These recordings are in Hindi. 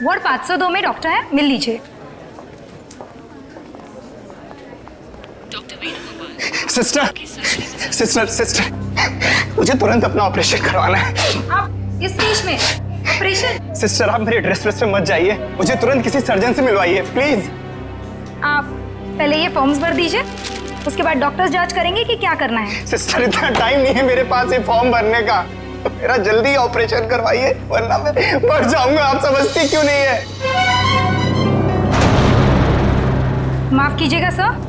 वार्ड 502 में डॉक्टर है, मिल लीजिए। सिस्टर सिस्टर सिस्टर, मुझे तुरंत अपना ऑपरेशन करवाना है। आप इस स्टेज में ऑपरेशन? सिस्टर आप मेरी ड्रेस पे मत जाइए, मुझे तुरंत किसी सर्जन से मिलवाइए प्लीज। आप पहले ये फॉर्म्स भर दीजिए, उसके बाद डॉक्टर्स जांच करेंगे कि क्या करना है। सिस्टर इतना टाइम नहीं है मेरे पास ये फॉर्म भरने का, तो मेरा जल्दी ऑपरेशन करवाइए वरना मैं मर जाऊंगा। आप समझती क्यों नहीं है? माफ कीजिएगा सर,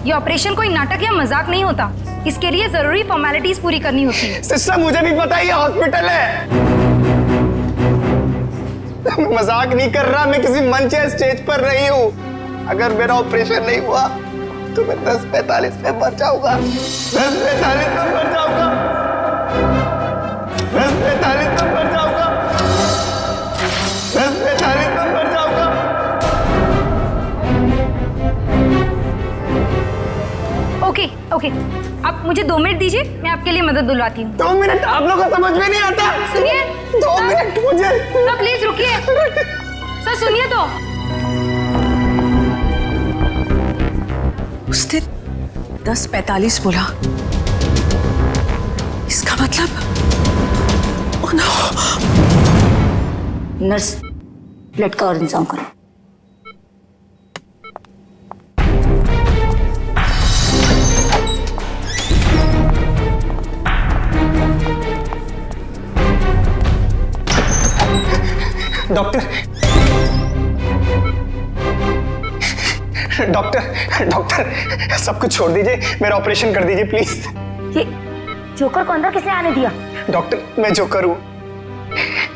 ये ऑपरेशन कोई नाटक या मजाक नहीं होता, इसके लिए जरूरी फॉर्मेलिटीज पूरी करनी होती है। सिस्टर मुझे भी पता है ये हॉस्पिटल है, मैं मजाक नहीं कर रहा, मैं किसी मंच या स्टेज पर नहीं हूँ। अगर मेरा ऑपरेशन नहीं हुआ तो मैं 10:45 में मर जाऊंगा। 10:45 में मर जाऊंगा। 10:45 में मर जाऊंगा। 10:45 में मर जाऊंगा। ओके ओके, आप मुझे 2 मिनट दीजिए, मैं आपके लिए मदद बुलवाती हूँ। 2 मिनट? आप लोगों को समझ में नहीं आता? सुनिए 2 मिनट मुझे। सर प्लीज रुकिए, सर सुनिए तो। उसने 10:45 बोला, इसका मतलब ओह नो। नर्स, ब्लड का और इंतजाम करो। डॉक्टर डॉक्टर डॉक्टर सब कुछ छोड़ दीजिए, मेरा ऑपरेशन कर दीजिए प्लीज। ये जोकर को अंदर किसने आने दिया? डॉक्टर मैं जोकर हूँ,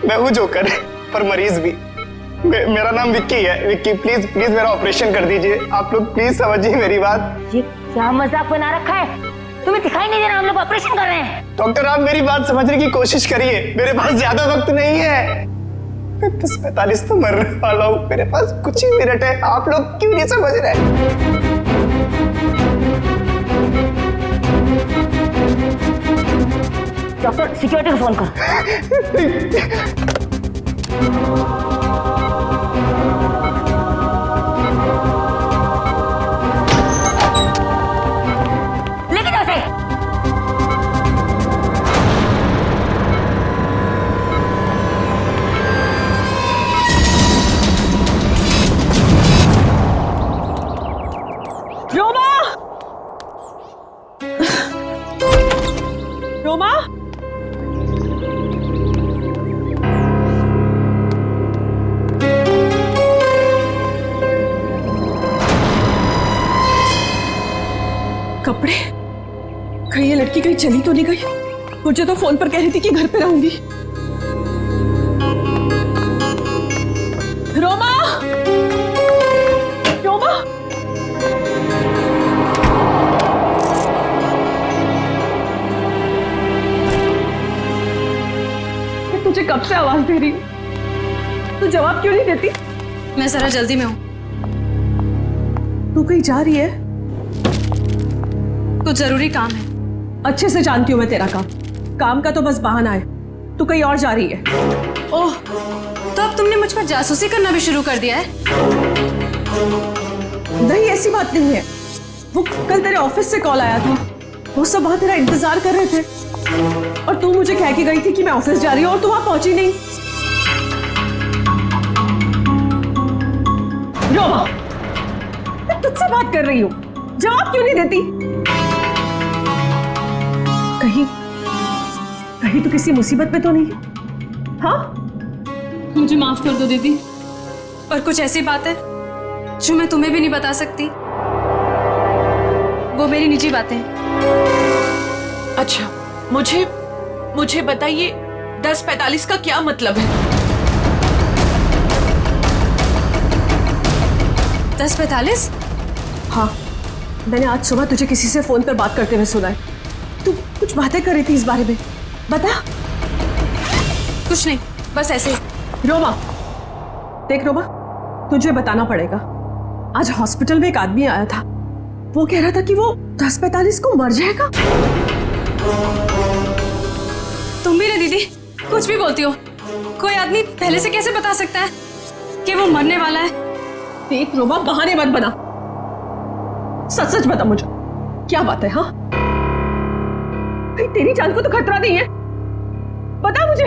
मैं हूँ जोकर पर मरीज भी। मेरा नाम विक्की है। विक्की प्लीज प्लीज मेरा ऑपरेशन कर दीजिए, आप लोग प्लीज समझिए मेरी बात। ये क्या मजाक बना रखा है? तुम्हें दिखाई नहीं दे रहा हम लोग ऑपरेशन कर रहे हैं? डॉक्टर आप मेरी बात समझने की कोशिश करिए, मेरे पास ज्यादा वक्त नहीं है, मैं 10:45 तो मरने वाला हूँ, मेरे पास कुछ ही मिनट है। आप लोग क्यों नहीं समझ रहे? डॉक्टर सिक्योरिटी को फोन करो। लेके जाओ उसे। रोमा, रोमा, कपड़े कहीं ये लड़की कहीं चली तो नहीं गई? मुझे तो फोन पर कह रही थी कि घर पे रहूंगी। रोमा, रोमा, मैं तुझे कब से आवाज दे रही हूँ, तू जवाब क्यों नहीं देती? मैं जरा जल्दी में हूँ। तू कहीं जा रही है? कुछ जरूरी काम है। अच्छे से जानती हूँ मैं तेरा काम का तो बस बहाना है। तू कहीं और जा रही है। ओह, तो अब तुमने मुझ पर जासूसी करना भी शुरू कर दिया है? नहीं ऐसी बात नहीं है, वो कल तेरे ऑफिस से कॉल आया था, वो सब वहां तेरा इंतजार कर रहे थे और तू मुझे कह के गई थी कि मैं ऑफिस जा रही हूँ और तू वहां पहुंची नहीं। रोमा, मैं तुझसे बात कर रही हूँ, जवाब क्यों नहीं देती? कहीं कहीं तू किसी मुसीबत में तो नहीं? हाँ, मुझे माफ कर दो दीदी, पर कुछ ऐसी बात है जो मैं तुम्हें भी नहीं बता सकती। वो मेरी निजी बातें हैं। अच्छा, मुझे बताइए 10:45 का क्या मतलब है? 10:45? हाँ, मैंने आज सुबह तुझे किसी से फोन पर बात करते हुए सुना है। तू कुछ बातें कर रही थी इस बारे में, बता। कुछ नहीं, बस ऐसे। रोमा, देख रोमा, तुझे बताना पड़ेगा। आज हॉस्पिटल में एक आदमी आया था, वो कह रहा था कि वो 10:45 को मर जाएगा। तुम भी ना दीदी, कुछ भी बोलती हो। कोई आदमी पहले से कैसे बता सकता है कि वो मरने वाला है। देख रोमा, बहाने मत बना, सच सच बता मुझे, क्या बात है? हाँ भाई, तेरी जान को तो खतरा नहीं है, बता मुझे।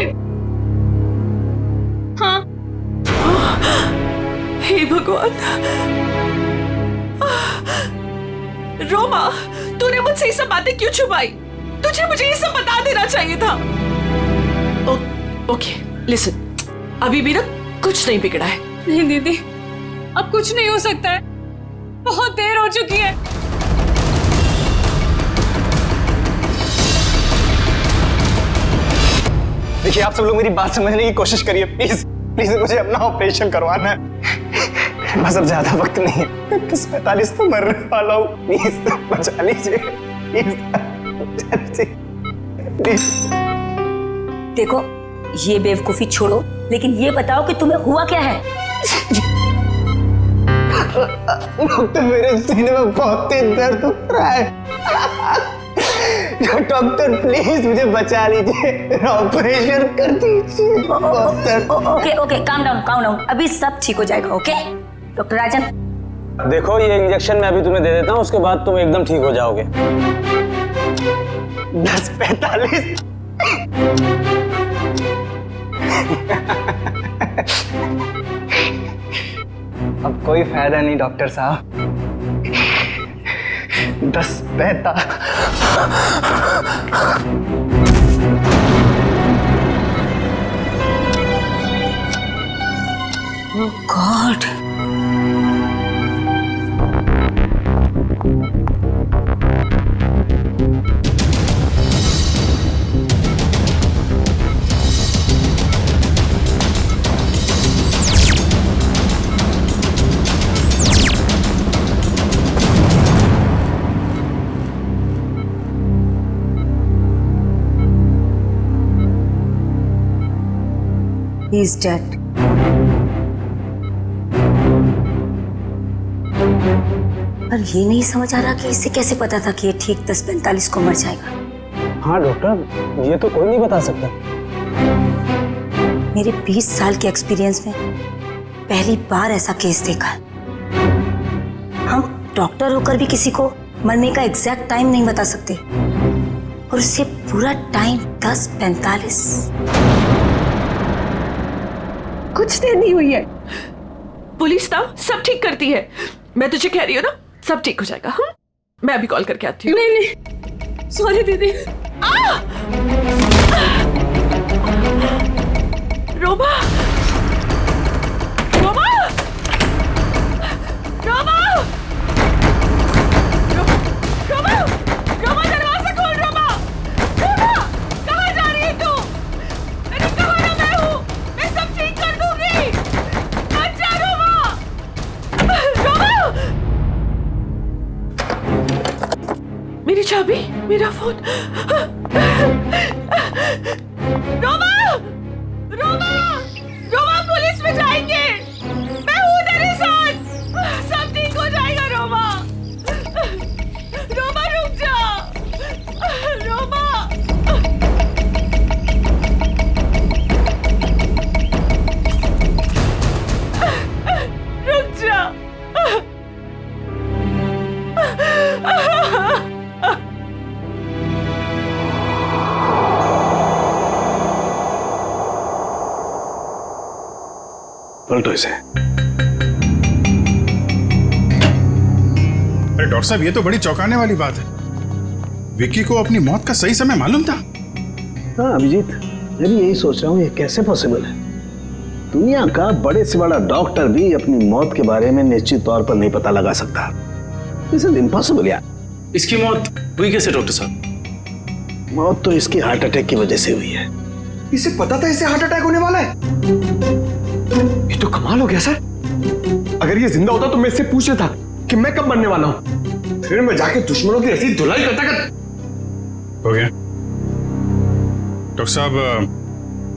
हाँ। हे भगवान, रोमा, तूने मुझसे ये सब बातें क्यों छुपाई? तुझे मुझे ये सब बता देना चाहिए था। ओके लिसन, अभी भी ना कुछ नहीं बिगड़ा है। नहीं दीदी, अब कुछ नहीं हो सकता है, बहुत देर हो चुकी है। देखिए, आप सब लोग मेरी बात समझने की कोशिश करिए, प्लीज प्लीज, मुझे अपना ऑपरेशन करवाना है। बस अब ज्यादा वक्त नहीं है, 10:45 तो मरने वाला हूँ, प्लीज बचा लीजिए, प्लीज बचा लीजिए, प्लीज। देखो, ये बेवकूफी छोड़ो, लेकिन ये बताओ कि तुम्हें हुआ क्या है? डॉक्टर, मेरे सीने में बहुत तेज दर्द हो रहा है। डॉक्टर प्लीज मुझे बचा लीजिए, ऑपरेशन कर दीजिए। ओके ओके, काम डाउन, अभी सब ठीक हो जाएगा। ओके डॉक्टर राजन, देखो, ये इंजेक्शन मैं अभी तुम्हें दे देता हूँ, उसके बाद तुम एकदम ठीक हो जाओगे। 10:45। अब कोई फायदा नहीं डॉक्टर साहब, 10:45। ओह गॉड, he is dead. पर ये नहीं समझ आ रहा कि इसे कैसे पता था कि ये ठीक 10:45 को मर जाएगा। हाँ डॉक्टर, ये तो कोई नहीं बता सकता। मेरे 20 साल के एक्सपीरियंस में पहली बार ऐसा केस देखा है। हम डॉक्टर होकर भी किसी को मरने का एग्जैक्ट टाइम नहीं बता सकते, और उससे पूरा टाइम 10:45। कुछ देर नहीं हुई है। पुलिस ना सब ठीक करती है, मैं तुझे कह रही हूँ ना, सब ठीक हो जाएगा। मैं अभी कॉल करके आती हूँ। नहीं, सॉरी दीदी। रोमा, रोमा, रोमा, रोमा, रोमा, दरवाजा खोल। रोमा, रोमा, कहाँ जा रही है तू? मैंने कहा ना मैं हूँ, मैं सब ठीक कर दूंगी। अच्छा रोमा, रोमा, मेरी चाबी, मेरा फोन। रोमा, रोमा, रोमा, पुलिस में जाएंगे, मैं हूँ तेरे साथ, सब ठीक हो जाएगा। रोमा, रोमा रुक जा, रोमा, रुक जा। पलटो इसे। अरे डॉक्टर साहब, ये तो बड़ी चौंकाने वाली बात है। विक्की को अपनी मौत का सही समय मालूम था? हाँ अभिजीत, मैं भी यही सोच रहा हूँ, ये कैसे पॉसिबल है? दुनिया का बड़े से बड़ा डॉक्टर भी अपनी मौत के बारे में निश्चित तौर पर नहीं पता लगा सकता। दिस इज इम्पॉसिबल यार। इसकी मौत हुई कैसे डॉक्टर साहब? मौत तो इसकी हार्ट अटैक की वजह से हुई है। इसे पता था इसे हार्ट अटैक होने वाला है? ये तो कमाल हो गया सर। अगर ये जिंदा होता तो मैं इससे पूछ लेता कि मैं कब मरने वाला हूं, फिर मैं जाके दुश्मनों की ऐसी धुलाई करता हो गया। डॉक्टर साहब,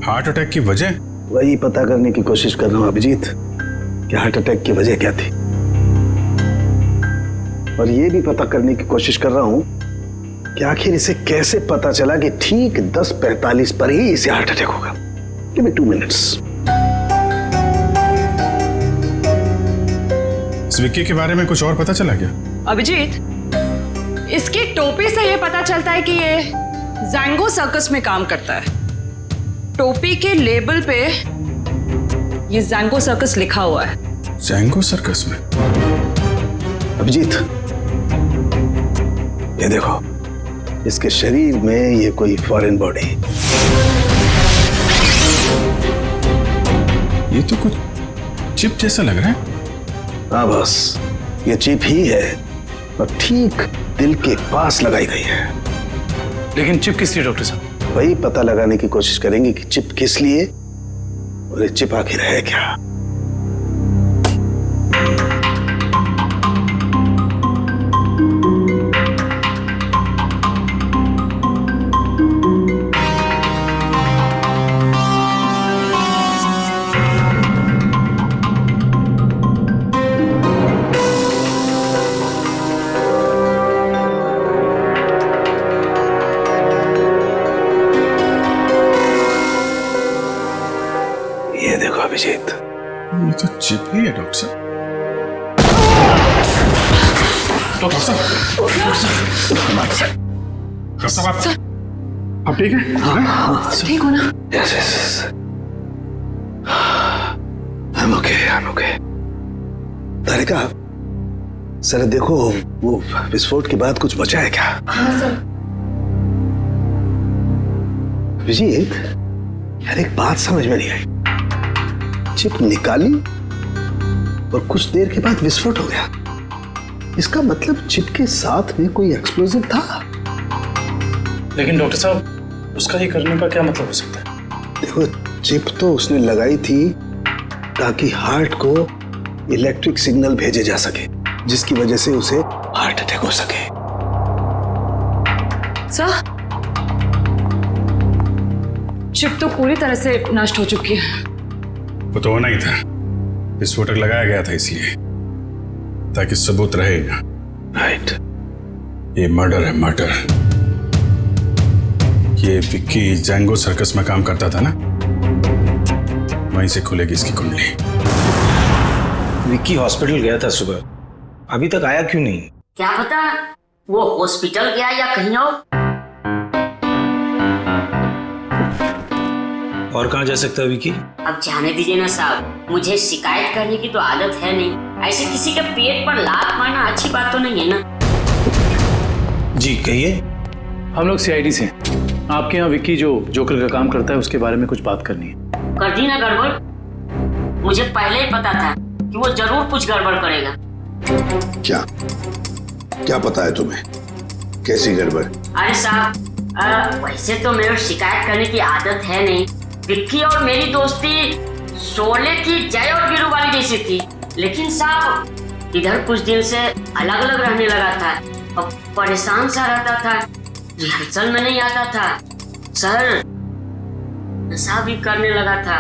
हार्ट अटैक की वजह? वही पता करने की कोशिश कर रहा हूँ अभिजीत कि हार्ट अटैक की वजह क्या थी, और ये भी पता करने की कोशिश कर रहा हूँ कि आखिर इसे कैसे पता चला कि ठीक 10:45 पर ही इसे हार्ट अटैक होगा। Give me 2 minutes. इस विक्की के बारे में कुछ और पता चला क्या? अभिजीत, इसकी टोपी से ये पता चलता है कि ये जैंगो सर्कस में काम करता है। टोपी के लेबल पे ये जैंगो सर्कस लिखा हुआ है। जैंगो सर्कस में? अभिजीत, ये देखो, इसके शरीर में ये कोई फॉरेन बॉडी। ये तो कुछ चिप जैसा लग रहा है। हाँ बस, ये चिप ही है और ठीक दिल के पास लगाई गई है। लेकिन चिप किस लिए डॉक्टर साहब? वही पता लगाने की कोशिश करेंगे कि चिप किस लिए और ये चिप आखिर है क्या। ये देखो अभिजीत, ये तो चिप ही है डॉक्टर साहब। डॉक्टर साहब, आप ठीक है? ठीक हो ना? Yes yes, I'm okay। Tarika, sir देखो, वो विस्फोट के बाद कुछ बचा है क्या? हाँ सर। अभिजीत, यार एक बात समझ में नहीं आई। चिप निकाली और कुछ देर के बाद विस्फोट हो गया। इसका मतलब चिप के साथ में कोई एक्सप्लोजिव था। लेकिन डॉक्टर साहब, उसका ये करने का क्या मतलब हो सकता है? देखो, चिप तो उसने लगाई थी ताकि हार्ट को इलेक्ट्रिक सिग्नल भेजे जा सके, जिसकी वजह से उसे हार्ट अटैक हो सके। सर, चिप तो पूरी तरह से नष्ट हो चुकी है। वो तो होना ही था। विस्फोटक लगाया गया था इसलिए, ताकि सबूत रहे ना। राइट। ये मर्डर है, मर्डर। ये विक्की जैंगो सर्कस में काम करता था ना, वहीं से खुलेगी इसकी कुंडली। विक्की हॉस्पिटल गया था सुबह, अभी तक आया क्यों नहीं? क्या पता वो हॉस्पिटल गया या कहीं और कहाँ जा सकता है विक्की? अब जाने दीजिए ना साहब, मुझे शिकायत करने की तो आदत है नहीं। ऐसे किसी के पेट पर लात मारना अच्छी बात तो नहीं है ना। जी कहिए। हम लोग सीआईडी से हैं। आपके यहाँ विक्की जो जोकर का काम करता है उसके बारे में कुछ बात करनी है। कर दी ना गड़बड़? मुझे पहले ही पता था कि वो जरूर कुछ गड़बड़ करेगा। क्या पता है तुम्हें? कैसी गड़बड़? अरे साहब, वैसे तो मेरे शिकायत करने की आदत है नहीं। विक्की और मेरी दोस्ती शोले की जय और वीरू वाली जैसी थी। लेकिन साहब, इधर कुछ दिन से अलग अलग रहने लगा था और परेशान सा रहता था। रिहर्सल में नहीं आता था सर, नशा भी करने लगा था।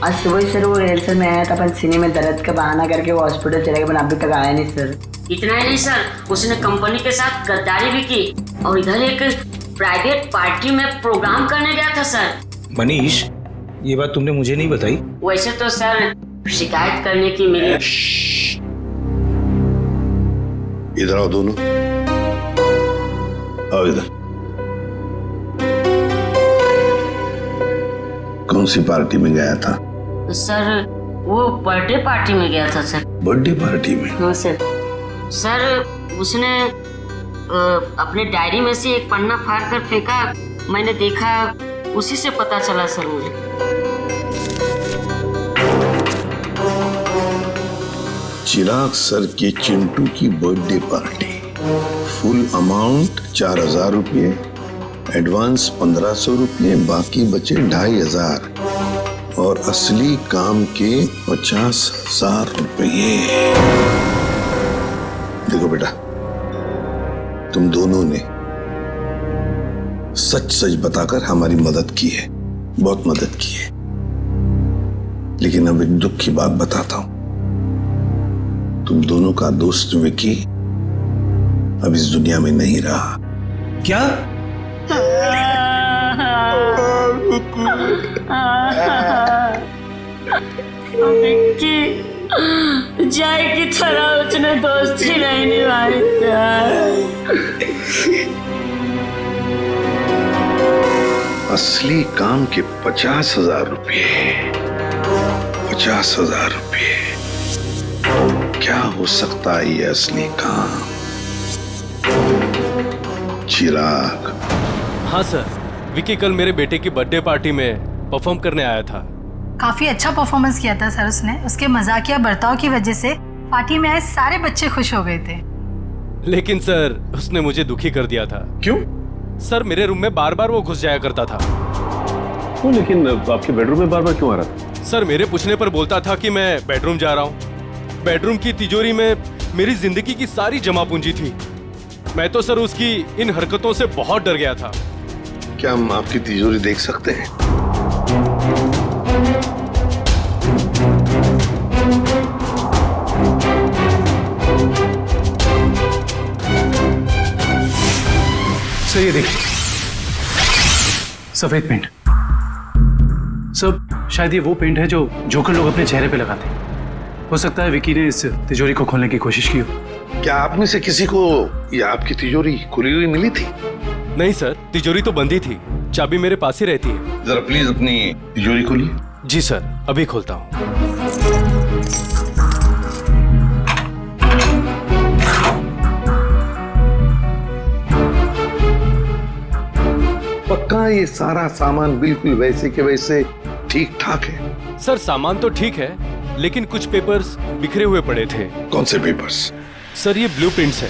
आज सुबह सर वो रिहर्सल में आया था, पर सीने में दर्द का बहाना करके वो हॉस्पिटल चला गया, पर अभी तक आया नहीं सर। इतना ही नहीं सर, उसने कंपनी के साथ गद्दारी भी की और इधर एक प्राइवेट पार्टी में प्रोग्राम करने गया था सर। मनीष, ये बात तुमने मुझे नहीं बताई। वैसे तो सर शिकायत करने की मेरी। इधर आओ दोनों, आओ इधर। कौन सी पार्टी में गया था? सर वो बर्थडे पार्टी में गया था सर। बर्थडे पार्टी में? हाँ सर। सर उसने अपने डायरी में से एक पन्ना फाड़ कर फेंका, मैंने देखा, उसी से पता चला सर मुझे। चिराग सर के चिंटू की बर्थडे पार्टी, फुल अमाउंट 4000 रुपये, एडवांस 1500 रुपये, बाकी बचे 2500 और असली काम के 50,000 रुपये। देखो बेटा, तुम दोनों ने सच सच बताकर हमारी मदद की है, बहुत मदद की है। लेकिन अब एक दुख की बात बताता हूं, तुम दोनों का दोस्त विकी अब इस दुनिया में नहीं रहा। क्या? विक्की जय की तरह उसने दोस्ती नहीं निभाई असली काम के 50,000 रुपये, 50,000 रुपये, क्या हो सकता है ये असली काम? चिराग। हाँ सर, विकी कल मेरे बेटे की बर्थडे पार्टी में परफॉर्म करने आया था। काफी अच्छा परफॉर्मेंस किया था सर उसने। उसके मजाकिया बर्ताव की वजह से पार्टी में आए सारे बच्चे खुश हो गए थे। लेकिन सर उसने मुझे दुखी कर दिया था। क्यों? सर मेरे रूम में बार बार वो घुस जाया करता था। तो लेकिन आपके बेडरूम में बार बार क्यों आ रहा था? सर मेरे पूछने पर बोलता था कि मैं बेडरूम जा रहा हूँ। बेडरूम की तिजोरी में मेरी जिंदगी की सारी जमा पूंजी थी। मैं तो सर उसकी इन हरकतों से बहुत डर गया था। क्या हम आपकी तिजोरी देख सकते हैं? सर ये देखिए, सफेद पेंट। सर शायद ये वो पेंट है जो जोकर लोग अपने चेहरे पे लगाते हैं। हो सकता है विकी ने इस तिजोरी को खोलने की कोशिश की हो। क्या आप में से किसी को ये आपकी तिजोरी खुली हुई मिली थी? नहीं सर, तिजोरी तो बंद ही थी। चाबी मेरे पास ही रहती है। जरा प्लीज अपनी तिजोरी खोलिए। जी सर, अभी खोलता हूँ। पक्का ये सारा सामान बिल्कुल वैसे के वैसे ठीक ठाक है? सर सामान तो ठीक है, लेकिन कुछ पेपर्स बिखरे हुए पड़े थे। कौन से पेपर्स? सर ये ब्लूप्रिंट्स है।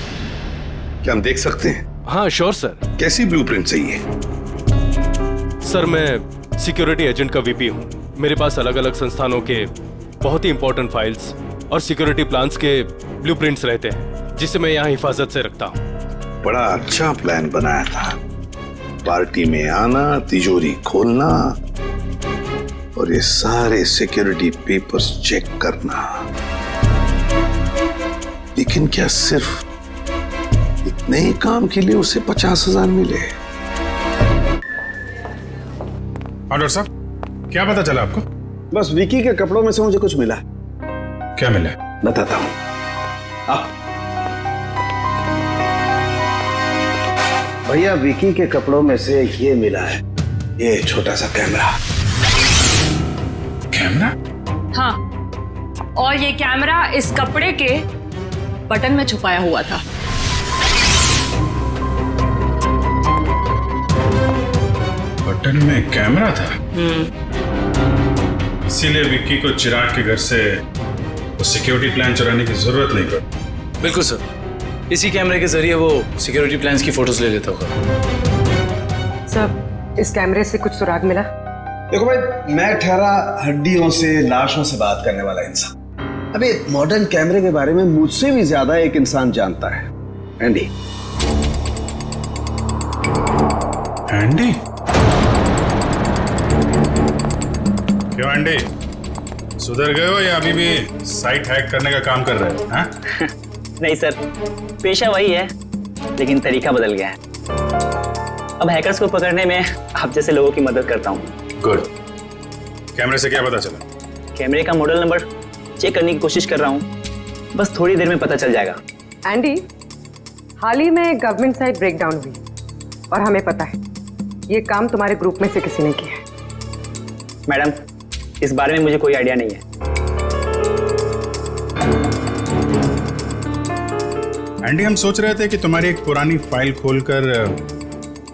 क्या हम देख सकते हैं? हाँ श्योर सर। कैसी ब्लूप्रिंट चाहिए? सर मैं सिक्योरिटी एजेंट का वीपी हूँ। मेरे पास अलग अलग संस्थानों के बहुत ही इंपॉर्टेंट फाइल्स और सिक्योरिटी प्लान्स के ब्लूप्रिंट्स रहते हैं, जिसे मैं यहाँ हिफाजत से रखता हूँ। बड़ा अच्छा प्लान बनाया था। पार्टी में आना, तिजोरी खोलना और ये सारे सिक्योरिटी पेपर्स चेक करना। लेकिन क्या सिर्फ इतने ही काम के लिए उसे 50,000 मिले? हाँ डॉक्टर साहब, क्या पता चला आपको? बस विकी के कपड़ों में से मुझे कुछ मिला। क्या मिला? बताता हूं। भैया विकी के कपड़ों में से ये मिला है, ये छोटा सा कैमरा। कैमरा? हाँ, और ये कैमरा इस कपड़े के बटन में छुपाया हुआ था। बटन में कैमरा था? इसीलिए विक्की को चिराग के घर से वो सिक्योरिटी प्लान चुराने की जरूरत नहीं पड़ी। बिल्कुल सर, इसी कैमरे के जरिए वो सिक्योरिटी प्लान्स की फोटोज ले लेता होगा। सर इस कैमरे से कुछ सुराग मिला? देखो भाई, मैं ठहरा हड्डियों से, लाशों से बात करने वाला इंसान। अबे मॉडर्न कैमरे के बारे में मुझसे भी ज्यादा एक इंसान जानता है, एंडी। एंडी? क्यों एंडी, सुधर गए हो या अभी भी साइट हैक करने का काम कर रहे हो? हाँ? नहीं सर, पेशा वही है, लेकिन तरीका बदल गया है। अब हैकर्स को पकड़ने में आप जैसे लोगों की मदद करता हूँ। गुड। कैमरे से क्या पता चला? कैमरे का मॉडल नंबर चेक करने की कोशिश कर रहा हूँ, बस थोड़ी देर में पता चल जाएगा। एंडी, हाल ही में गवर्नमेंट साइट ब्रेकडाउन हुई और हमें पता है ये काम तुम्हारे ग्रुप में से किसी ने किया है। मैडम, इस बारे में मुझे कोई आइडिया नहीं है। एंडी, हम सोच रहे थे कि तुम्हारी एक पुरानी फाइल खोलकर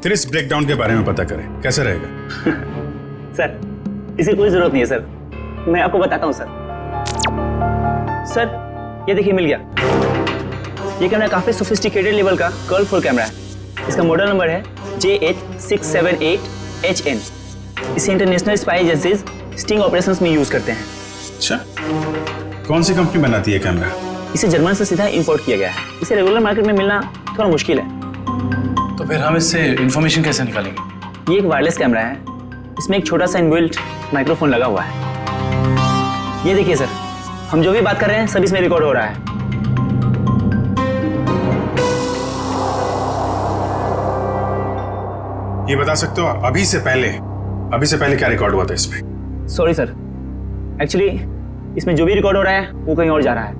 फिर इस ब्रेकडाउन के बारे में पता करें, कैसा रहेगा? सर इसकी कोई जरूरत नहीं है सर, मैं आपको बताता हूँ सर। सर ये देखिए, मिल गया। ये कैमरा काफी सोफिस्टिकेटेड लेवल का कर्व कैमरा है। इसका मॉडल नंबर है JH678HN। इसे international spy agencies sting operations में यूज करते हैं। अच्छा, कौन सी कंपनी बनाती है कैमरा? इसे जर्मन से सीधा इंपोर्ट किया गया है। इसे रेगुलर मार्केट में मिलना थोड़ा मुश्किल है। तो फिर हम इससे इंफॉर्मेशन कैसे निकालेंगे? ये एक वायरलेस कैमरा है, इसमें एक छोटा सा इनबिल्ट माइक्रोफोन लगा हुआ है। ये देखिए सर, हम जो भी बात कर रहे हैं सब इसमें रिकॉर्ड हो रहा है। ये बता सकते हो अभी से पहले क्या रिकॉर्ड हुआ था इसमें? सॉरी सर, एक्चुअली इसमें जो भी रिकॉर्ड हो रहा है वो कहीं और जा रहा है।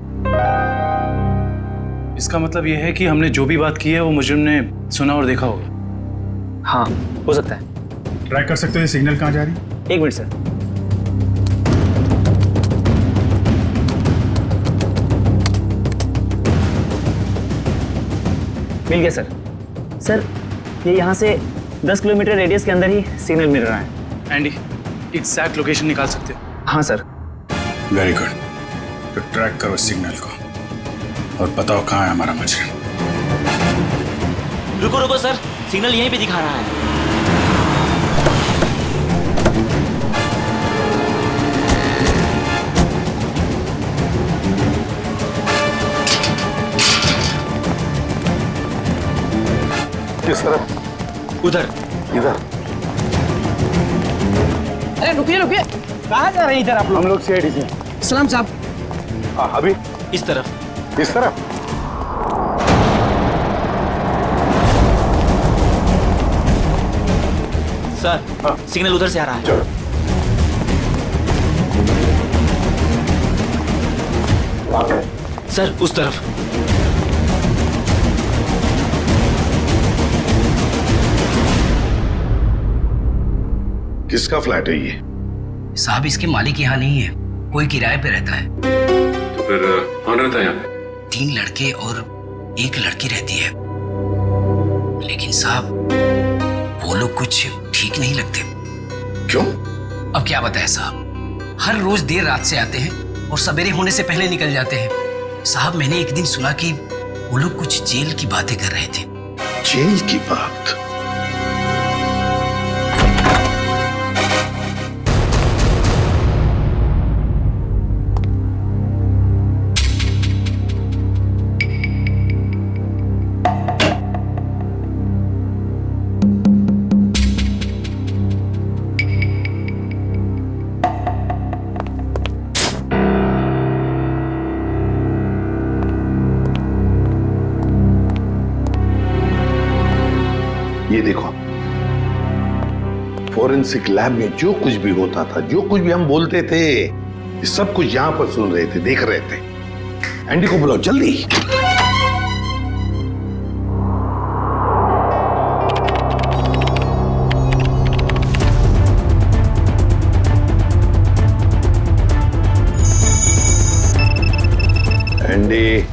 इसका मतलब यह है कि हमने जो भी बात की है वो मुजरिम ने सुना और देखा होगा। हाँ, हो सकता है। ट्रैक कर सकते हैं सिग्नल कहाँ जा रही है? 1 मिनट सर। मिल गया सर। सर ये यहाँ से 10 किलोमीटर रेडियस के अंदर ही सिग्नल मिल रहा है। एंडी, एग्जैक्ट लोकेशन निकाल सकते हो? हाँ सर। Very good. तो ट्रैक करो सिग्नल को और बताओ कहाँ है हमारा मुजरिम। रुको रुको सर, सिग्नल यहीं पे दिखा रहा है। किस तरफ? उधर। इधर? अरे रुकिए रुकिए, कहाँ जा रहे हैं इधर आप लोग? हम लोग सीआईडी से। सलाम साहब। हाँ, अभी इस तरफ। इस तरफ? सर सिग्नल उधर से आ रहा है। चलो। सर उस तरफ। किसका फ्लैट है ये? साहब इसके मालिक यहाँ नहीं है, कोई किराए पे रहता है। तो फिर कौन रहता है यहाँ पे? 3 लड़के और 1 लड़की रहती है। लेकिन साहब वो लोग कुछ ठीक नहीं लगते। क्यों? अब क्या बताएं साहब, हर रोज देर रात से आते हैं और सवेरे होने से पहले निकल जाते हैं। साहब मैंने एक दिन सुना कि वो लोग कुछ जेल की बातें कर रहे थे। जेल की बात? ये देखो, फोरेंसिक लैब में जो कुछ भी होता था, जो कुछ भी हम बोलते थे, ये सब कुछ यहां पर सुन रहे थे, देख रहे थे। एंडी को बुलाओ जल्दी। एंडी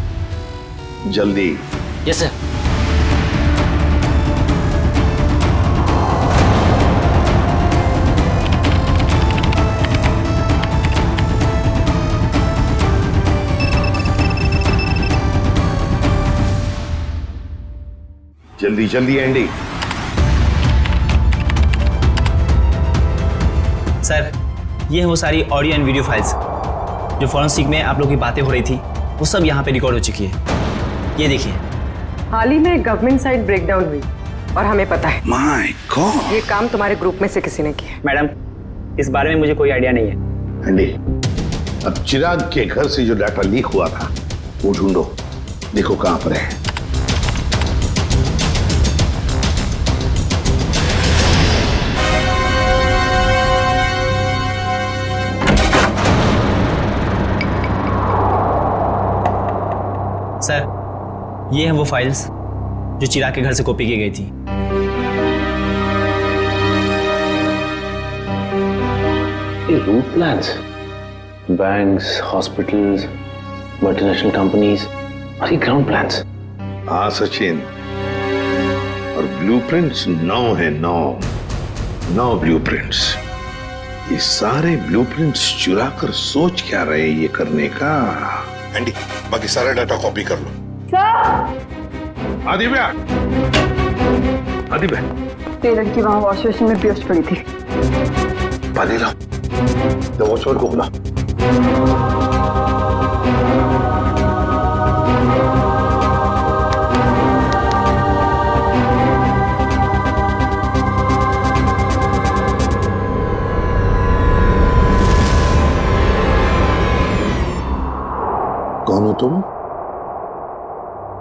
जल्दी। Yes sir. जल्दी जल्दी एंडी। सर ये है वो सारी ऑडियो एंड वीडियो फाइल्स जो फॉरेंसिक में आप लोग की बातें हो रही थी, वो सब यहाँ पे रिकॉर्ड हो चुकी है। ये देखिए। हाल ही में गवर्नमेंट साइड ब्रेकडाउन हुई और हमें पता है। My God. ये काम तुम्हारे ग्रुप में से किसी ने किया। मैडम इस बारे में मुझे कोई आइडिया नहीं है। एंडी, अब चिराग के घर से जो डाटा लीक हुआ था वो ढूंढो, देखो कहां पर है। सर ये हैं वो फाइल्स जो चिराग के घर से कॉपी की गई थी। ये route plans, banks, hospitals, multinational companies और ये ग्राउंड प्लान्स। हाँ सचिन, और ब्लूप्रिंट्स 9 है, 9 ब्लूप्रिंट्स। ये सारे ब्लूप्रिंट्स चुरा कर सोच क्या रहे ये करने का। एंडी बाकी सारा डाटा कॉपी कर लो। आदिव्या, आदिव्या, ये लड़की वहां वॉश बेसिन में बेहोश पड़ी थी। पानी लाओ, तो वॉचमैन को बुला। कौन हो तुम?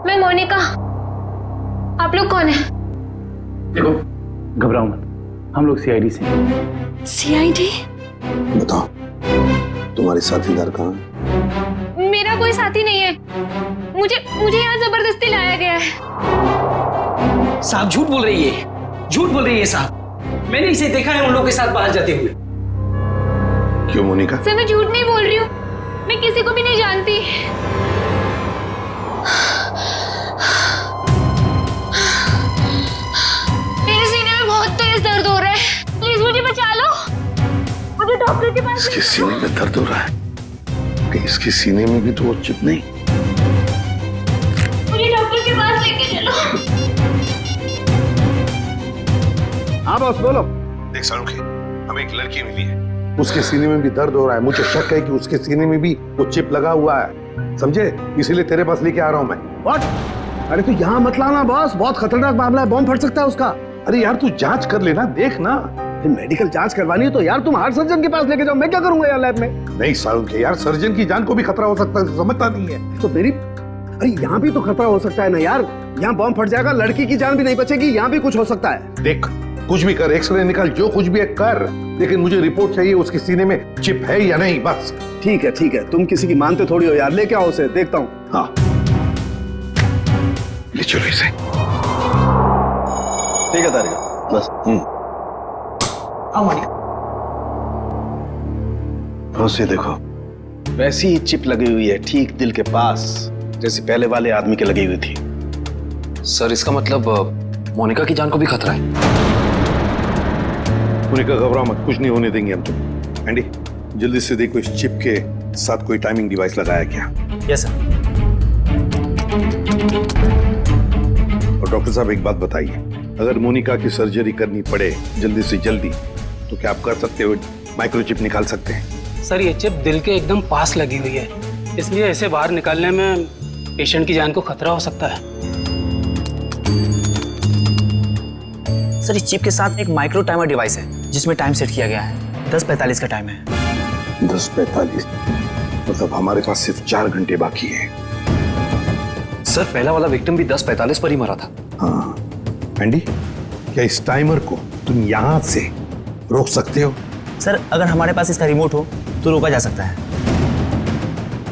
मैं मोनिका। आप लोग कौन है? देखो घबराओ मत, हम लोग सीआईडी से हैं। सीआईडी? बताओ। तुम्हारे साथीदार कहाँ है? मेरा कोई साथी नहीं है। मुझे यहाँ जबरदस्ती लाया गया है। साहब झूठ बोल रही है, झूठ बोल रही है साहब। मैंने इसे देखा है उन लोगों के साथ बाहर जाते हुए। क्यों मोनिका? सर मैं झूठ नहीं बोल रही हूँ, मैं किसी को भी नहीं जानती। मेरे सीने में बहुत तेज दर्द हो रहा है, प्लीज मुझे बचा लो। मुझे डॉक्टर के पास इसके सीने में दर्द हो रहा है कि इसके सीने में भी तो वो चिप नहीं? मुझे डॉक्टर के पास लेके चलो। हाँ बॉस बोलो। देख सालुंखे, हमें एक लड़की मिली है, उसके सीने में भी दर्द हो रहा है। मुझे शक है कि उसके सीने में भी वो चिप लगा हुआ है, समझे? इसीलिए तेरे पास लेके आ रहा हूं मैं। व्हाट? अरे तू यहाँ मत लाना बॉस, बहुत खतरनाक मामला है, बॉम्ब फट सकता है उसका। अरे यार तू जांच कर लेना, देख ना। मेडिकल जांच करवानी है तो यार तुम हार्ट सर्जन के पास लेके जाओ, मैं क्या करूंगा यार लैब में? नहीं सालुंखे यार, सर्जन की जान को भी खतरा हो सकता है, समझता नहीं है। तो मेरी, अरे यहाँ भी तो खतरा हो सकता है ना यार, यहाँ बॉम्ब फट जाएगा, लड़की की जान भी नहीं बचेगी, यहाँ भी कुछ हो सकता है। देख कुछ भी कर, एक्सरे निकाल, जो कुछ भी है कर, लेकिन मुझे रिपोर्ट चाहिए उसके सीने में चिप है या नहीं, बस। ठीक है, तुम किसी की मानते थोड़ी हो यार, लेके आओ उसे, देखता हूँ। हाँ ले चलो इसे। ठीक है तारिका, बस। आओ मोनिका। बस ये देखो, वैसी ही चिप लगी हुई है ठीक दिल के पास जैसे पहले वाले आदमी के लगी हुई थी। सर इसका मतलब मोनिका की जान को भी खतरा है। मोनिका घबराओ मत, कुछ नहीं होने देंगे हम तुम। एंडी जल्दी से देखो इस चिप के साथ कोई टाइमिंग डिवाइस लगाया क्या? Yes sir. और डॉक्टर साहब एक बात बताइए, अगर मोनिका की सर्जरी करनी पड़े जल्दी से जल्दी तो क्या आप कर सकते हो? माइक्रोचिप निकाल सकते हैं? सर ये चिप दिल के एकदम पास लगी हुई है, इसलिए इसे बाहर निकालने में पेशेंट की जान को खतरा हो सकता है। सर इस चिप के साथ एक माइक्रो टाइमर डिवाइस है जिसमें टाइम सेट किया गया है, 10:45 का टाइम है। 10:45 मतलब हमारे पास सिर्फ 4 घंटे बाकी है। सर पहला वाला विक्टिम भी 10:45 पर ही मरा था। हाँ एंडी, क्या इस टाइमर को तुम यहां से रोक सकते हो? सर अगर हमारे पास इसका रिमोट हो तो रोका जा सकता है।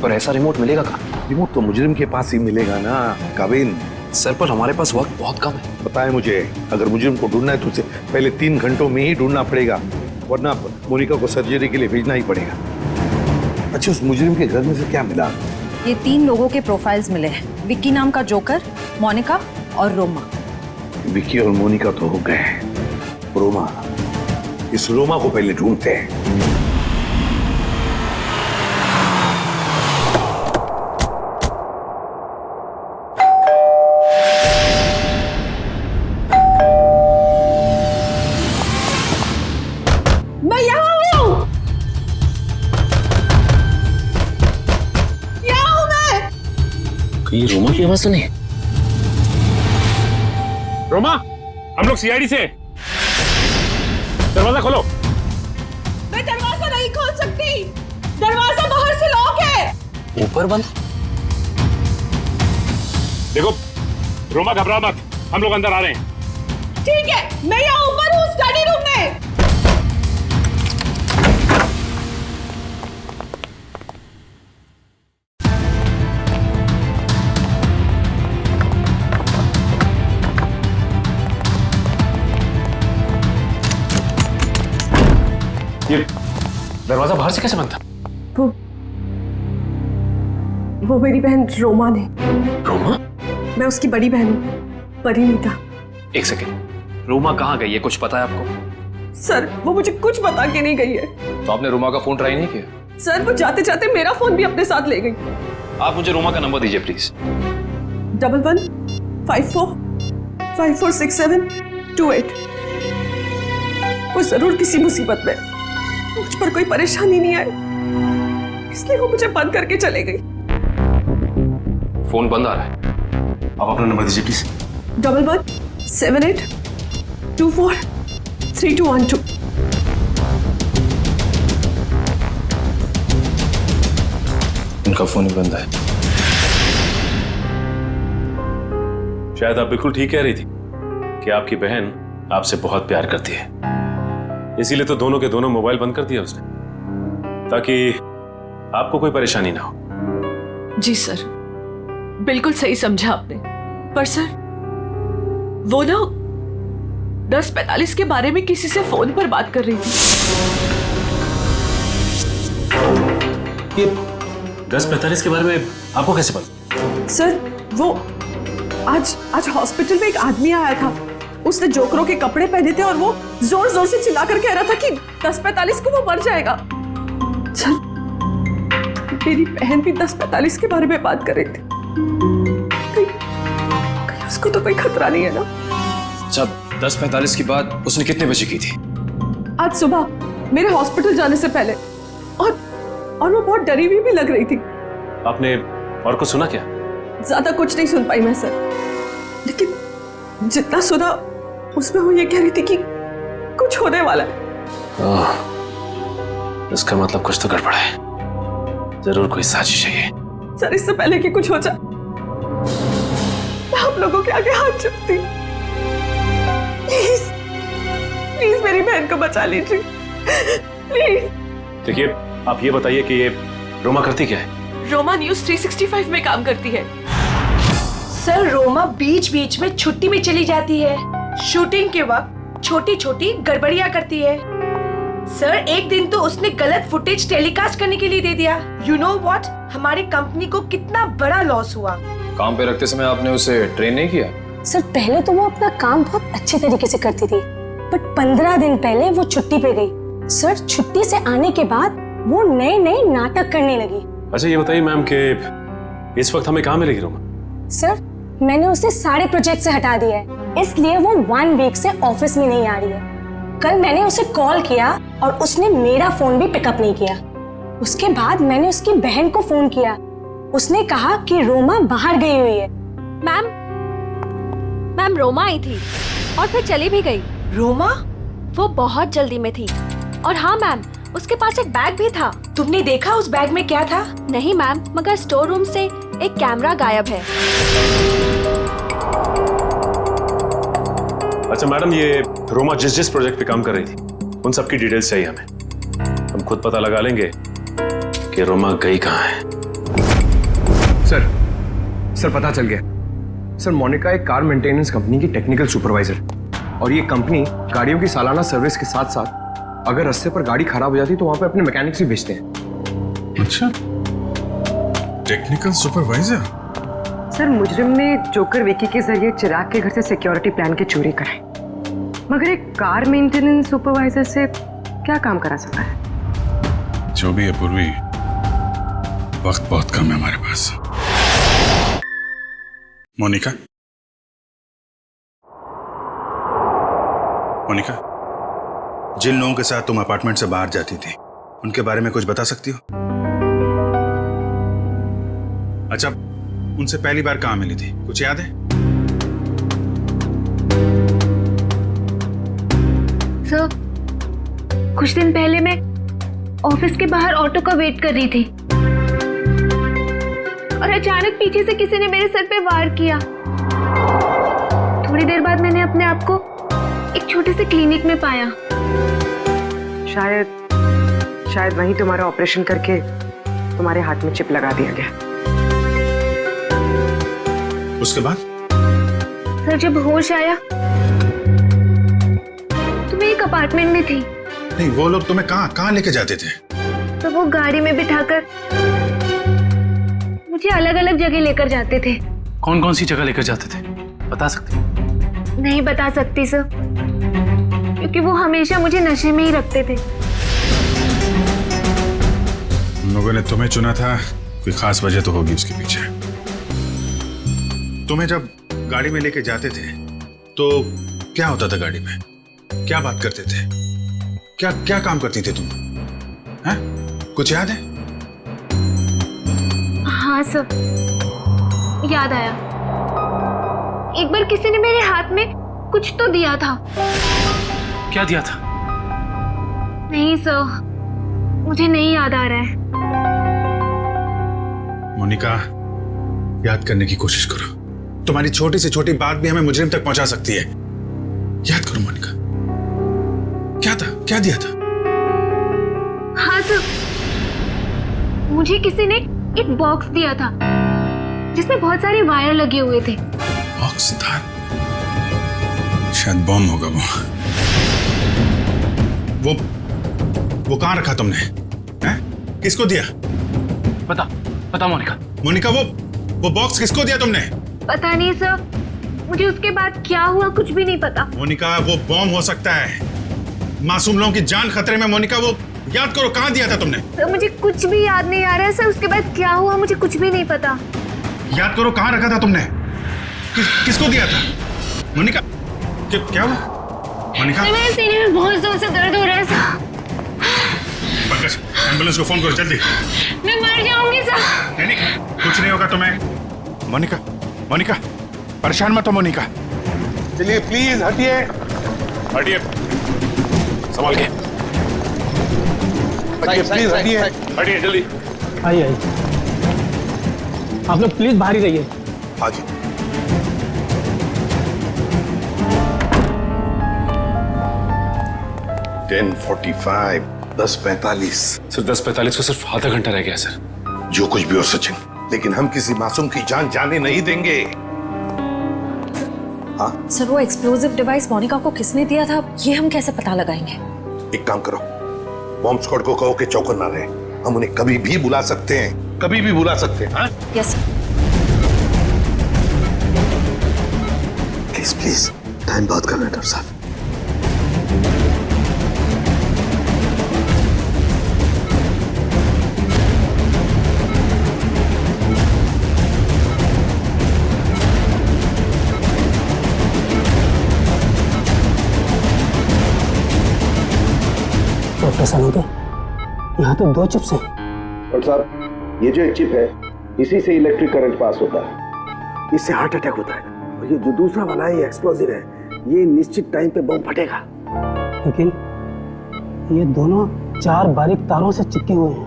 पर ऐसा रिमोट मिलेगा कहाँ? रिमोट तो मुजरिम के पास ही मिलेगा ना काबिन। सर पर हमारे पास वक्त बहुत कम है। पता है मुझे, अगर मुजरिम को ढूंढना है तो उसे पहले 3 घंटों में ही ढूंढना पड़ेगा, वरना मोनिका को सर्जरी के लिए भेजना ही पड़ेगा। अच्छा उस मुजरिम के घर में से क्या मिला? ये 3 लोगों के प्रोफाइल्स मिले हैं, विक्की नाम का जोकर, मोनिका और रोमा। विक्की और मोनिका तो हो गए, रोमा, इस रोमा को पहले ढूंढते हैं। मैं यहाँ हूँ, यहाँ हूँ मैं। ये रोमा की आवाज तो नहीं? रोमा, हम लोग सीआईडी से, दरवाजा खोलो। मैं दरवाजा नहीं खोल सकती, दरवाजा बाहर से लॉक है। ऊपर बंद? देखो रोमा घबरा मत, हम लोग अंदर आ रहे हैं। ठीक है, मैं यहाँ ऊपर हूँ स्टडी रूम में। ये दरवाजा बाहर से कैसे बंद था? वो मेरी बहन रोमा ने। रोमा? मैं उसकी बड़ी बहन हूँ, परिणीता। एक सेकेंड, रोमा कहाँ गई है, कुछ पता है आपको? सर वो मुझे कुछ बता के नहीं गई है। तो आपने रोमा का फोन ट्राई नहीं किया? सर वो जाते जाते मेरा फोन भी अपने साथ ले गई। आप मुझे रोमा का नंबर दीजिए प्लीज। 1154546728। वो जरूर किसी मुसीबत में, मुझ पर कोई परेशानी नहीं आई, इसलिए वो मुझे बंद करके चले गई। फोन बंद आ रहा है, आप अपना नंबर दीजिए प्लीज। 1178243212। उनका फोन ही बंद है। शायद आप बिल्कुल ठीक कह रही थी कि आपकी बहन आपसे बहुत प्यार करती है, इसीलिए तो दोनों के दोनों मोबाइल बंद कर दिया उसने, ताकि आपको कोई परेशानी ना हो। जी सर, बिल्कुल सही समझा आपने। पर सर, वो ना 10:45 के बारे में किसी से फोन पर बात कर रही थी। ये 10:45 के बारे में आपको कैसे पता? सर, वो आज हॉस्पिटल में एक आदमी आया था। उसने जोकरों के कपड़े पहने थे और वो जोर जोर से चिल्लाकर कह रहा था कि 10:45 को वो मर जाएगा। सर, मेरी बहन भी 10:45 के बारे में बात कर रही थी। कहीं उसको तो कोई खतरा नहीं है ना? अच्छा, 10:45 की बात उसने कितने बजे की थी? आज सुबह मेरे हॉस्पिटल जाने से पहले। और वो बहुत डरी हुई भी लग रही थी। आपने और कुछ सुना क्या? ज्यादा कुछ नहीं सुन पाई मैं सर, लेकिन जितना सुना उसमें वो ये कह रही थी कि कुछ होने वाला है। इसका मतलब कुछ तो गड़बड़ है, जरूर कोई साजिश है ये। सर, इससे पहले कि कुछ हो जाए मैं आप लोगों के आगे हाथ जोड़ती हूँ। प्लीज प्लीज मेरी बहन को बचा लीजिए, प्लीज। देखिए, आप ये बताइए कि ये रोमा करती क्या है? रोमा न्यूज़ 365 में काम करती है। सर, रोमा बीच बीच में छुट्टी में चली जाती है। शूटिंग के वक्त छोटी छोटी गड़बड़ियां करती है। सर, एक दिन तो उसने गलत फुटेज टेलीकास्ट करने के लिए दे दिया। यू नो व्हाट, हमारी कंपनी को कितना बड़ा लॉस हुआ। काम पे रखते समय आपने उसे ट्रेन नहीं किया? सर, पहले तो वो अपना काम बहुत अच्छे तरीके से करती थी, बट 15 दिन पहले वो छुट्टी पे गई। सर, छुट्टी से आने के बाद वो नए नए नाटक करने लगी। अच्छा, ये बताइए मैम कि इस वक्त हमें कहाँ मिलेगी रोमा? सर, मैंने उसे सारे प्रोजेक्ट से हटा दिया है, इसलिए वो 1 वीक से ऑफिस में नहीं आ रही है। कल मैंने उसे कॉल किया और उसने मेरा फोन भी पिकअप नहीं किया। उसके बाद मैंने उसकी बहन को फोन किया, उसने कहा कि रोमा बाहर गई हुई है। मैम रोमा आई थी और फिर चली भी गई। रोमा? वो बहुत जल्दी में थी। और हाँ मैम, उसके पास एक बैग भी था। तुमने देखा उस बैग में क्या था? नहीं मैम, मगर स्टोर रूम से एक कैमरा गायब है। अच्छा मैडम, ये रोमा जिस प्रोजेक्ट पे काम कर रही थी उन सबकी डिटेल्स चाहिए हमें। हम खुद पता लगा लेंगे कि रोमा गई कहाँ है। सर पता चल गया। सर, मोनिका एक कार मेंटेनेंस कंपनी की टेक्निकल सुपरवाइजर, और ये कंपनी गाड़ियों की सालाना सर्विस के साथ साथ अगर रास्ते पर गाड़ी खराब हो जाती तो वहां पे अपने मैकेनिक्स भी भेजते हैं। अच्छा, टेक्निकल सुपरवाइजर। सर, मुजरिम ने जोकर विकी के जरिए चिराग के घर से सिक्योरिटी प्लान की चोरी कराई, मगर एक कार मेंटेनेंस सुपरवाइजर से क्या काम करा सकता है? जो भी है पूर्वी, वक्त बहुत कम है हमारे पास। मोनिका, जिन लोगों के साथ तुम अपार्टमेंट से बाहर जाती थी उनके बारे में कुछ बता सकती हो? अच्छा, उनसे पहली बार कहां मिली थी, कुछ याद है? सर, कुछ दिन पहले मैं ऑफिस के बाहर ऑटो का वेट कर रही थी और अचानक पीछे से किसी ने मेरे सर पे वार किया। थोड़ी देर बाद मैंने अपने आप को एक छोटे से क्लिनिक में पाया। शायद वहीं तुम्हारा ऑपरेशन करके तुम्हारे हाथ में चिप लगा दिया गया। उसके बाद? सर, जब होश आया तो मैं एक अपार्टमेंट में थी। नहीं, वो लोग तुम्हें कहाँ लेके जाते थे? तो वो गाड़ी में बिठाकर मुझे अलग अलग जगह लेकर जाते थे। कौन कौन सी जगह लेकर जाते थे, बता सकते? नहीं बता सकती सर, क्योंकि वो हमेशा मुझे नशे में ही रखते थे। उन लोगों ने तुम्हें चुना था, कोई खास वजह तो होगी उसके पीछे। तुम्हें जब गाड़ी में लेके जाते थे तो क्या होता था गाड़ी में? क्या बात करते थे? क्या काम करती थी तुम? हैं? कुछ याद है? हाँ सर, याद आया। एक बार किसी ने मेरे हाथ में कुछ तो दिया था। क्या दिया था? नहीं सर, मुझे नहीं याद आ रहा है। मोनिका, याद करने की कोशिश करो। तुम्हारी छोटी से छोटी बात भी हमें मुजरिम तक पहुंचा सकती है। याद करो मोनिका, क्या था, क्या दिया था? हाँ सर, मुझे किसी ने एक बॉक्स दिया था जिसमें बहुत सारे वायर लगे हुए थे। बॉक्स था, शायद बॉम्ब होगा वो कहाँ रखा तुमने? हैं? किसको दिया? पता मोनिका। मोनिका, वो बॉक्स किसको दिया तुमने? पता नहीं सर, मुझे उसके बाद क्या हुआ कुछ भी नहीं पता। मोनिका, वो बॉम्ब हो सकता है, मासूम लोगों की जान खतरे में। मोनिका, वो याद करो कहाँ दिया था तुमने? सर मुझे कुछ भी याद नहीं आ रहा है सर, उसके बाद क्या हुआ मुझे कुछ भी नहीं पता। याद करो कहाँ रखा था तुमने? किसको दिया था? मोनिका, क्या हुआ? मोनिका, मेरे सीने में बहुत जोर से दर्द हो रहा है सर। पंकज, एम्बुलेंस को फोन करो जल्दी। मैं मर जाऊंगी सर। नहीं, कुछ नहीं होगा तुम्हें। मोनिका, परेशान मत हो मोनिका। चलिए प्लीज हटिए। संभाल के। प्लीज हटिए जल्दी। आइए आप लोग प्लीज बाहर ही रहिए। हाँ जी। $10:45, 10:45। सर 10:45 को सिर्फ आधा घंटा रह गया सर। जो कुछ भी हो सचिन, लेकिन हम किसी मासूम की जान जाने नहीं देंगे। हाँ सर, वो एक्सप्लोजिव डिवाइस मोनिका को किसने दिया था ये हम कैसे पता लगाएंगे? एक काम करो, बॉम्ब स्क्वाड को कहो कि चौकन ना रहे। हम उन्हें कभी भी बुला सकते हैं, कभी भी बुला सकते हैं। हाँ यस प्लीज टाइम बहुत कम है डॉक्टर साहब। डॉक्टर सनोगे, यहाँ तो 2 चिप्स हैं। डॉक्टर साहब, ये जो एक चिप है, इसी से इलेक्ट्रिक करंट पास होता है, इससे हार्ट अटैक होता है। और ये जो दूसरा वाला है, ये एक्सप्लोजिव है, ये निश्चित टाइम पे बम फटेगा। लेकिन ये दोनों 4 बारीक तारों से चिपके हुए हैं,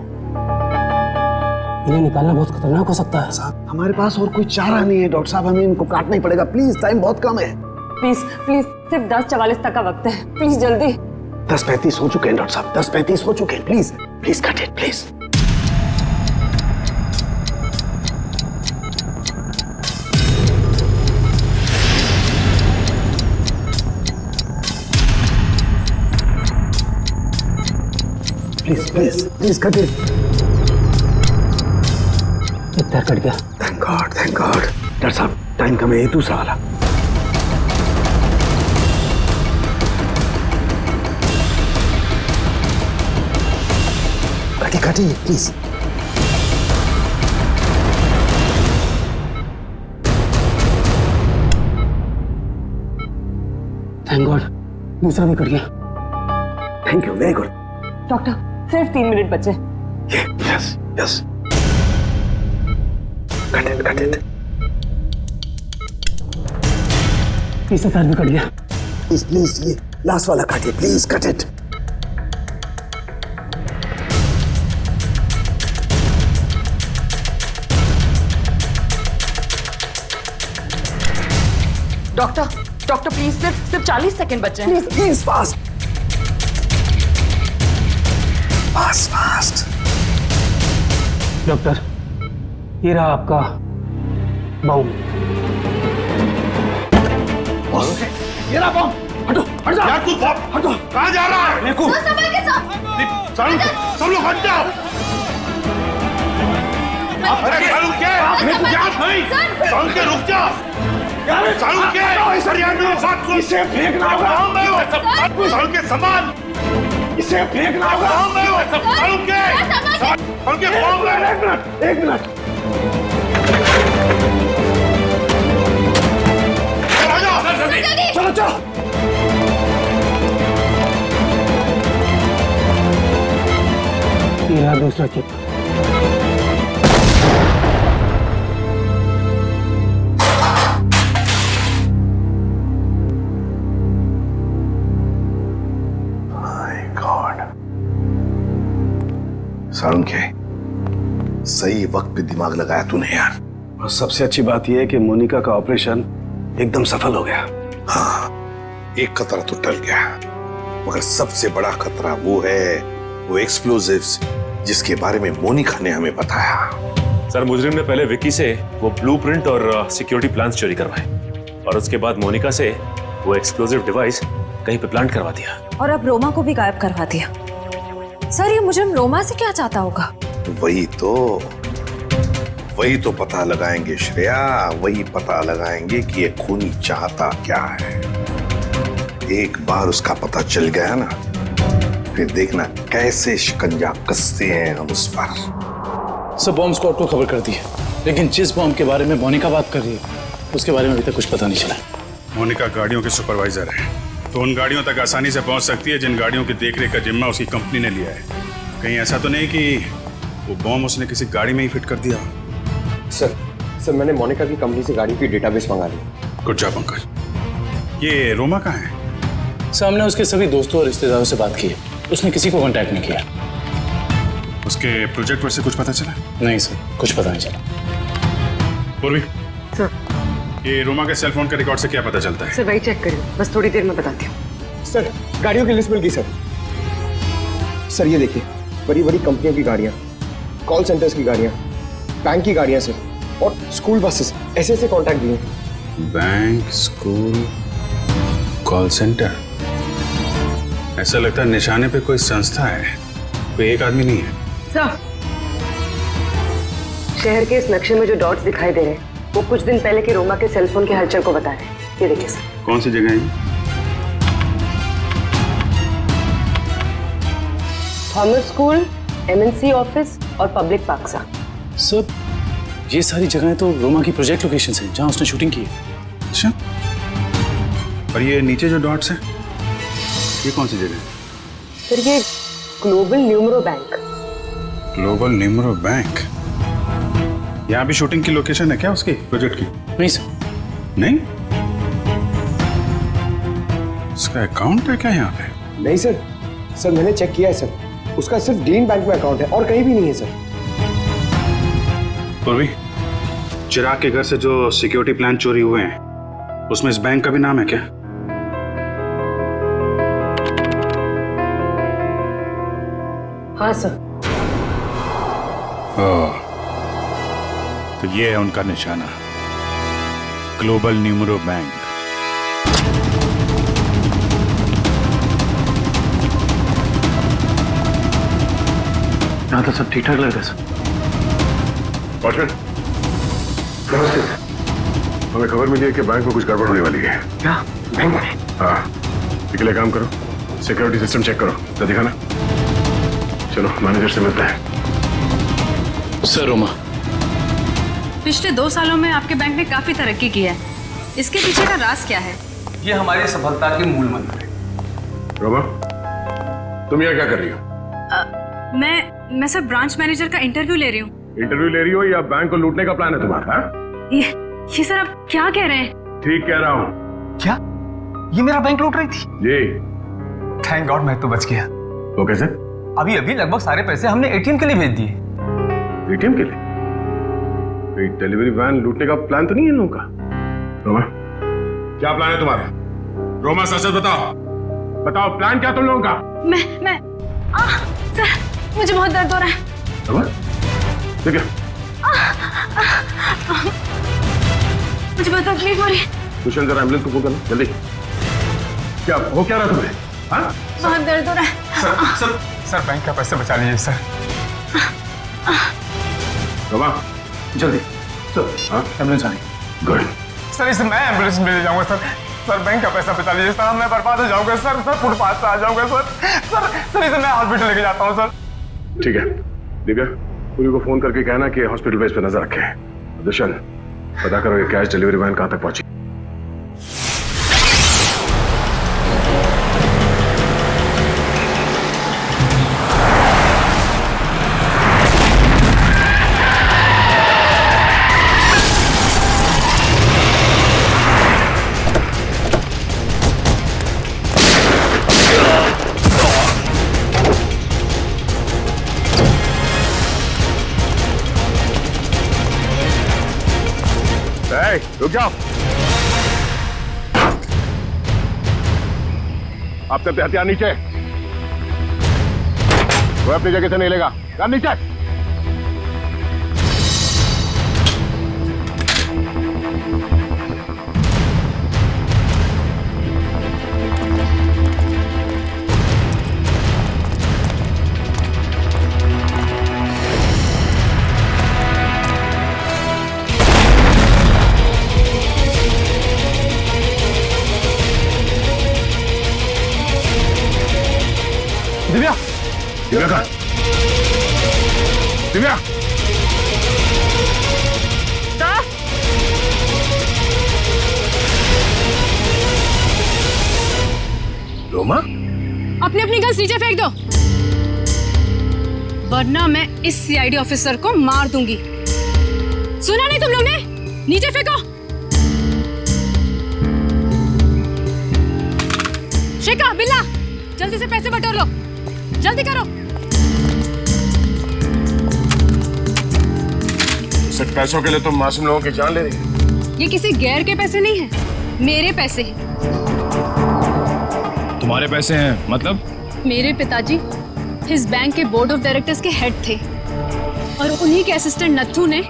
इन्हें निकालना बहुत खतरनाक हो सकता है। साहब, हमारे पास और कोई चारा नहीं है डॉक्टर साहब, हमें इनको काटना ही पड़ेगा। प्लीज, टाइम बहुत कम है। प्लीज सिर्फ 10:44 तक का वक्त है, प्लीज जल्दी। 10:35 हो चुके हैं डॉक्टर साहब, 10:35 हो चुके हैं। Please cut it please. Please cut it. एक तार कट गया। Thank God. डॉक्टर साहब, टाइम कम है, ये दूसरा वाला। काटिए प्लीज। थैंक गॉड, दूसरा भी कट गया। Thank you, very good. Doctor, सिर्फ 3 मिनट बचे। Yes cut it. तीसरा तार भी कट गया। प्लीज ये लास्ट वाला काटिए, please cut it. Doctor please सिर्फ 40 सेकंड बचे हैं। Please fast. डॉक्टर, ये रहा आपका बम। ये रहा बम। हट जा। यार तू हटो। कहाँ जा रहा है? देखो। सब लोग हट जाओ। अरे सालू के रुक जा। सालू के इसे फेंकना होगा। सालू के सामान इसे फेंकना होगा। सालू के एक मिनट। चलो ये रहा दूसरा चिप। के सही वक्त पे दिमाग लगाया तूने यार। और सबसे अच्छी बात यह है कि मोनिका का ऑपरेशन एकदम सफल हो गया। हाँ, एक खतरा तो टल गया, मगर सबसे बड़ा खतरा वो एक्सप्लोजिव्स जिसके बारे में मोनिका ने हमें बताया। सर मुजरिम ने पहले विक्की से वो ब्लूप्रिंट और सिक्योरिटी प्लान्स चोरी करवाए और उसके बाद मोनिका से वो एक्सप्लोजिव डिवाइस कहीं पे प्लांट करवा दिया और अब रोमा को भी गायब करवा दिया। सर ये मुजरिम रोमा से क्या चाहता होगा? वही तो पता लगाएंगे श्रेया, वही पता लगाएंगे कि ये खूनी चाहता क्या है। एक बार उसका पता चल गया ना, फिर देखना कैसे शिकंजा कसते हैं हम उस पर। सब बॉम्ब स्क्वाड को खबर कर दी है, लेकिन जिस बॉम्ब के बारे में मोनिका बात कर रही है उसके बारे में अभी तक कुछ पता नहीं चला। मोनिका गाड़ियों की सुपरवाइजर है, तो उन गाड़ियों तक आसानी से पहुंच सकती है जिन गाड़ियों की देखरेख का जिम्मा उसकी कंपनी ने लिया है। कहीं ऐसा तो नहीं कि वो बॉम्ब उसने किसी गाड़ी में ही फिट कर दिया? सर मैंने मोनिका की कंपनी से गाड़ी की डेटाबेस मंगा ली। Good job Pankaj. ये रोमा कहाँ है? सामने उसके सभी दोस्तों और रिश्तेदारों से बात की है, उसने किसी को कांटेक्ट नहीं किया। उसके प्रोजेक्ट पर से कुछ पता चला? नहीं सर, कुछ पता नहीं चला। पूर्वी सर, ये रोमा के सेल फोन के रिकॉर्ड से क्या पता चलता है? सर वही चेक करिए, बस थोड़ी देर में बताती हूँ। सर गाड़ियों की लिस्ट मिल गई सर। सर ये देखिए, बड़ी बड़ी कंपनियों की गाड़ियाँ, कॉल सेंटर्स की गाड़ियाँ, बैंक की गाड़ियाँ सर, और स्कूल बसेस, ऐसे कॉन्टैक्ट दिए। Bank, school, call centre. ऐसा लगता है निशाने पे कोई संस्था है, कोई एक आदमी नहीं है। सर, शहर के इस नक्शे में जो डॉट्स दिखाई दे रहे हैं वो कुछ दिन पहले के रोमा के सेलफोन के हलचल को बता रहे हैं। ये देखिए सर। कौन सी जगह है? थॉमस स्कूल, एमएनसी ऑफिस और पब्लिक पार्क सा। सर ये सारी जगहें तो रोमा की प्रोजेक्ट लोकेशंस हैं जहां उसने शूटिंग की है। अच्छा, और ये नीचे जो डॉट्स हैं ये कौन सी जगह है? सर ये global numero bank. Global numero bank? यहाँ भी शूटिंग की लोकेशन है क्या उसकी प्रोजेक्ट की? नहीं सर। नहीं? उसका अकाउंट है क्या यहाँ पे? नहीं सर मैंने चेक किया है सर, उसका सिर्फ ग्रीन बैंक में अकाउंट है और कहीं भी नहीं है सर। पूर्वी, चिराग के घर से जो सिक्योरिटी प्लान चोरी हुए हैं उसमें इस बैंक का भी नाम है क्या? हाँ सर। ओह, तो ये है उनका निशाना, ग्लोबल न्यूमरो बैंक। यहाँ तो सब ठीक ठाक लग रहा है सर। वॉचमैन, नमस्ते। हमें खबर मिली है कि बैंक में कुछ गड़बड़ होने वाली है। क्या बैंक में? हाँ, इसके लिए काम करो, सिक्योरिटी सिस्टम चेक करो, तो दिखाना। चलो मैनेजर से मिलते हैं। सर रोमा, पिछले 2 सालों में आपके बैंक ने काफी तरक्की की है, इसके पीछे का राज क्या है? ये हमारी सफलता के मूल मंत्र है। रोमा, तुम यहाँ क्या कर रही हो? मैं सर ब्रांच मैनेजर का इंटरव्यू ले रही हूँ। इंटरव्यू ले रही हो या बैंक को लूटने का प्लान है तुम्हारा? ये सर आप क्या कह रहे हैं? ठीक कह रहा हूँ। क्या ये मेरा बैंक लूट रही थी? जी। थैंक गॉड मैं तो बच गया। वो कैसे? अभी लगभग सारे पैसे हमने एटीएम के लिए भेज दिए। एटीएम के लिए? कोई डिलीवरी वैन लूटने का प्लान तो नहीं है इन लोगों का? रोमा, क्या प्लान है तुम्हारा? रोमा सच बताओ, बताओ प्लान क्या तुम लोगों का? मैं सर मुझे बहुत दर्द हो रहा है। रोमा, ठीक है। मुझे बहुत तकलीफ हो रही है। तुषार जरा एम्बुलेंस को फोन करना जल्दी। क्या हो क्या रहा तुम्हें? हाँ? बहुत दर्द हो रहा है। सर बैंक का पैसा बचा लीजिए सर। रोमा, जल्दी चल। हाँ, एम्बुलेंस आनी। गुड। सर इसे मैं एम्बुलेंस में ले जाऊंगा सर बैंक का पैसा बचा लीजिए सर, मैं बर्बाद हो जाऊंगा सर फुटपाथ पे आ जाऊंगा सर इसे मैं हॉस्पिटल लेके जाता हूँ सर। ठीक है, दिव्या, पूरी को फोन करके कहना कि हॉस्पिटल बेस पे नजर रखे। दुष्यंत, पता करो ये कैश डिलीवरी वैन कहां तक पहुंची। रुक जाओ। आप सबसे हथियार नीचे। वो अपनी जगह से नहीं लेगा। कर नीचे। दिव्या, दिव्या कहाँ? दिव्या, रोमा, अपनी अपनी गन्स नीचे फेंक दो, वरना मैं इस सीआईडी ऑफिसर को मार दूंगी। सुना नहीं तुम लोग ने? नीचे फेंको। शेखा, बिल्ला, जल्दी से पैसे बटोर लो, जल्दी करो। सिर्फ पैसों के लिए तुम मासूम लोगों की जान ले रही हो? ये किसी गैर के पैसे नहीं हैं, मेरे पैसे हैं। तुम्हारे पैसे हैं मतलब? मेरे पिताजी इस बैंक के बोर्ड ऑफ डायरेक्टर्स के हेड थे और उन्हीं के असिस्टेंट नत्थू ने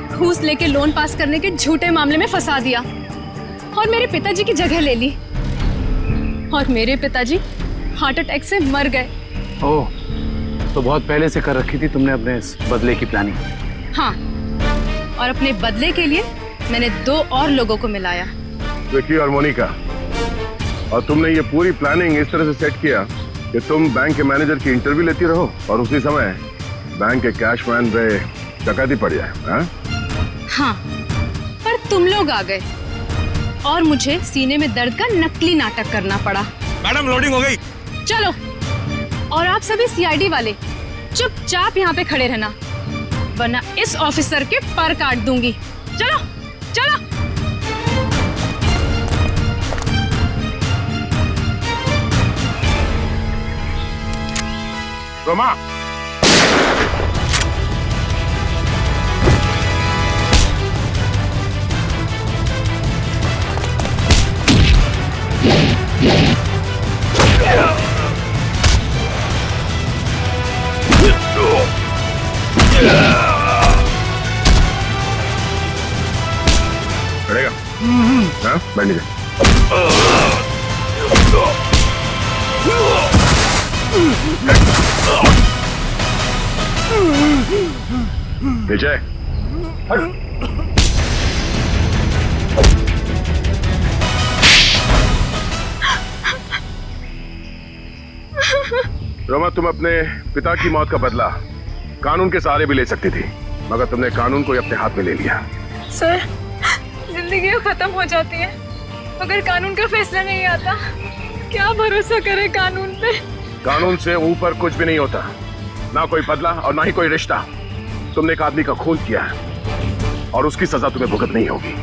घूस लेके लोन पास करने के झूठे मामले में फंसा दिया और मेरे पिताजी की जगह ले ली और मेरे पिताजी हार्ट अटैक से मर गए। ओह, तो बहुत पहले से कर रखी थी तुमने अपने इस बदले की प्लानिंग? हाँ, और अपने बदले के लिए मैंने 2 और लोगों को मिलाया, विकी और मोनिका। और तुमने ये पूरी प्लानिंग इस तरह से सेट किया कि तुम बैंक के मैनेजर की इंटरव्यू लेती रहो और उसी समय बैंक के कैशमैन पे डकैती पड़ जाए। हाँ, पर तुम लोग आ गए और मुझे सीने में दर्द का नकली नाटक करना पड़ा। मैडम, लोडिंग हो गई। चलो, और आप सभी सीआईडी वाले चुपचाप यहाँ पे खड़े रहना, वरना इस ऑफिसर के पर काट दूंगी। चलो चलो। रोमा, खड़ेगा? हाँ, बैठ नीचे। नीचे। रोमा, तुम अपने पिता की मौत का बदला कानून के सहारे भी ले सकती थी, मगर तुमने कानून को अपने हाथ में ले लिया। सर, जिंदगी खत्म हो जाती है अगर कानून का फैसला नहीं आता। क्या भरोसा करे कानून पे? कानून से ऊपर कुछ भी नहीं होता, ना कोई बदला और ना ही कोई रिश्ता। तुमने एक आदमी का खून किया है और उसकी सजा तुम्हें भुगतनी होगी।